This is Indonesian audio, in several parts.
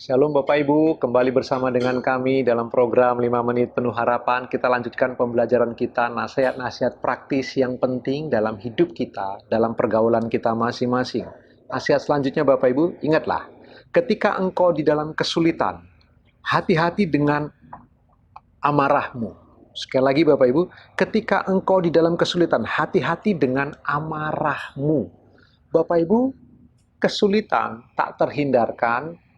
Shalom Bapak Ibu, kembali bersama dengan kami dalam program 5 Menit Penuh Harapan. Kita lanjutkan pembelajaran kita, nasihat-nasihat praktis yang penting dalam hidup kita, dalam pergaulan kita masing-masing. Nasihat selanjutnya Bapak Ibu, ingatlah, ketika engkau di dalam kesulitan, hati-hati dengan amarahmu. Sekali lagi Bapak Ibu, ketika engkau di dalam kesulitan, hati-hati dengan amarahmu. Bapak Ibu, kesulitan tak terhindarkan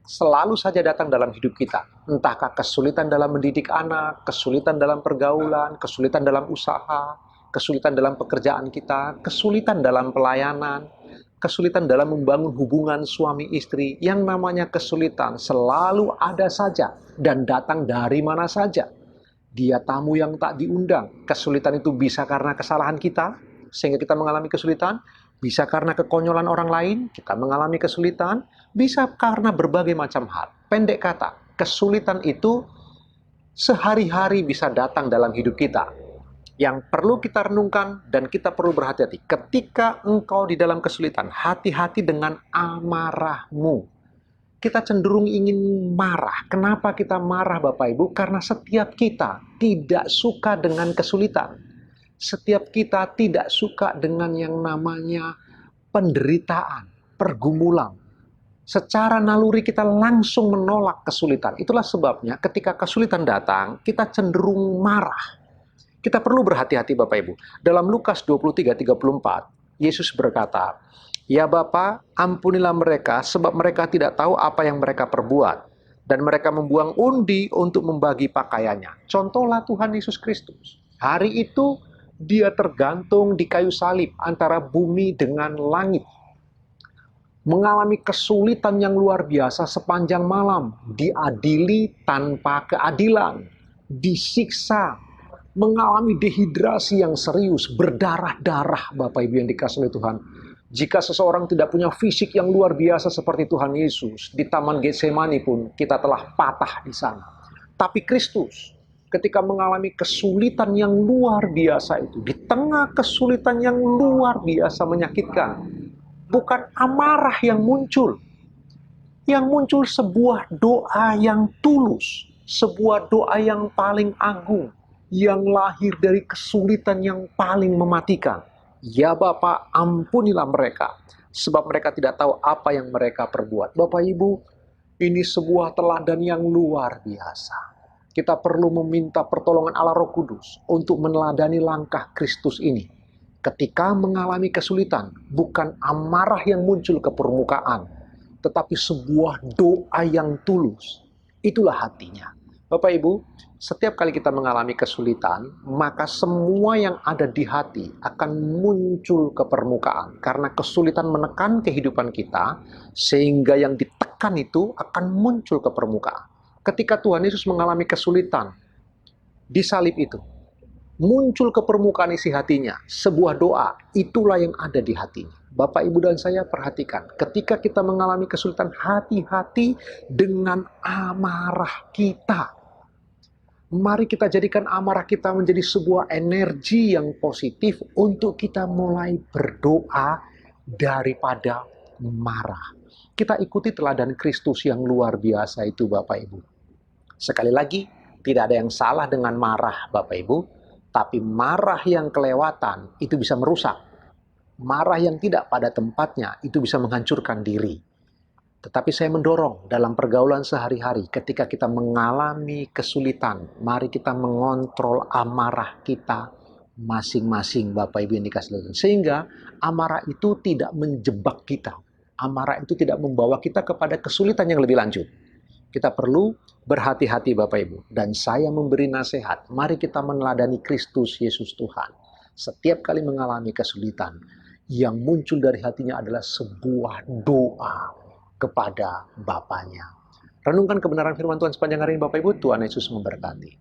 selalu saja datang dalam hidup kita. Entahkah kesulitan dalam mendidik anak, kesulitan dalam pergaulan, kesulitan dalam usaha, kesulitan dalam pekerjaan kita, kesulitan dalam pelayanan, kesulitan dalam membangun hubungan suami istri. Yang namanya kesulitan selalu ada saja dan datang dari mana saja. Dia tamu yang tak diundang. Kesulitan itu bisa karena kesalahan kita, sehingga kita mengalami kesulitan. Bisa karena kekonyolan orang lain, kita mengalami kesulitan. Bisa karena berbagai macam hal. Pendek kata, kesulitan itu sehari-hari bisa datang dalam hidup kita. Yang perlu kita renungkan dan kita perlu berhati-hati. Ketika engkau di dalam kesulitan, hati-hati dengan amarahmu. Kita cenderung ingin marah. Kenapa kita marah Bapak Ibu? Karena setiap kita tidak suka dengan kesulitan. Setiap kita tidak suka dengan yang namanya penderitaan, pergumulan. Secara naluri kita langsung menolak kesulitan. Itulah sebabnya ketika kesulitan datang, kita cenderung marah. Kita perlu berhati-hati Bapak Ibu. Dalam Lukas 23:34, Yesus berkata, "Ya Bapa, ampunilah mereka sebab mereka tidak tahu apa yang mereka perbuat." Dan mereka membuang undi untuk membagi pakaiannya. Contohlah Tuhan Yesus Kristus. Hari itu dia tergantung di kayu salib antara bumi dengan langit. Mengalami kesulitan yang luar biasa sepanjang malam. Diadili tanpa keadilan. Disiksa. Mengalami dehidrasi yang serius. Berdarah-darah Bapak Ibu yang dikasihi oleh Tuhan. Jika seseorang tidak punya fisik yang luar biasa seperti Tuhan Yesus, di Taman Getsemani pun kita telah patah di sana. Tapi Kristus, ketika mengalami kesulitan yang luar biasa itu, di tengah kesulitan yang luar biasa menyakitkan, bukan amarah yang muncul. Yang muncul sebuah doa yang tulus, sebuah doa yang paling agung, yang lahir dari kesulitan yang paling mematikan. Ya Bapa, ampunilah mereka, sebab mereka tidak tahu apa yang mereka perbuat. Bapak Ibu, ini sebuah teladan yang luar biasa. Kita perlu meminta pertolongan Allah Roh Kudus untuk meneladani langkah Kristus ini. Ketika mengalami kesulitan, bukan amarah yang muncul ke permukaan, tetapi sebuah doa yang tulus. Itulah hatinya. Bapak Ibu, setiap kali kita mengalami kesulitan, maka semua yang ada di hati akan muncul ke permukaan. Karena kesulitan menekan kehidupan kita, sehingga yang ditekan itu akan muncul ke permukaan. Ketika Tuhan Yesus mengalami kesulitan di salib itu, muncul ke permukaan isi hatinya, sebuah doa, itulah yang ada di hatinya. Bapak, Ibu, dan saya perhatikan, ketika kita mengalami kesulitan, hati-hati dengan amarah kita. Mari kita jadikan amarah kita menjadi sebuah energi yang positif untuk kita mulai berdoa daripada marah. Kita ikuti teladan Kristus yang luar biasa itu Bapak Ibu. Sekali lagi, tidak ada yang salah dengan marah Bapak Ibu, tapi marah yang kelewatan itu bisa merusak. Marah yang tidak pada tempatnya itu bisa menghancurkan diri. Tetapi saya mendorong dalam pergaulan sehari-hari ketika kita mengalami kesulitan, mari kita mengontrol amarah kita masing-masing Bapak Ibu yang dikasihi Tuhan. Sehingga amarah itu tidak menjebak kita. Amarah itu tidak membawa kita kepada kesulitan yang lebih lanjut. Kita perlu berhati-hati Bapak Ibu. Dan saya memberi nasihat, mari kita meneladani Kristus Yesus Tuhan. Setiap kali mengalami kesulitan, yang muncul dari hatinya adalah sebuah doa kepada Bapaknya. Renungkan kebenaran firman Tuhan sepanjang hari ini Bapak Ibu. Tuhan Yesus memberkati.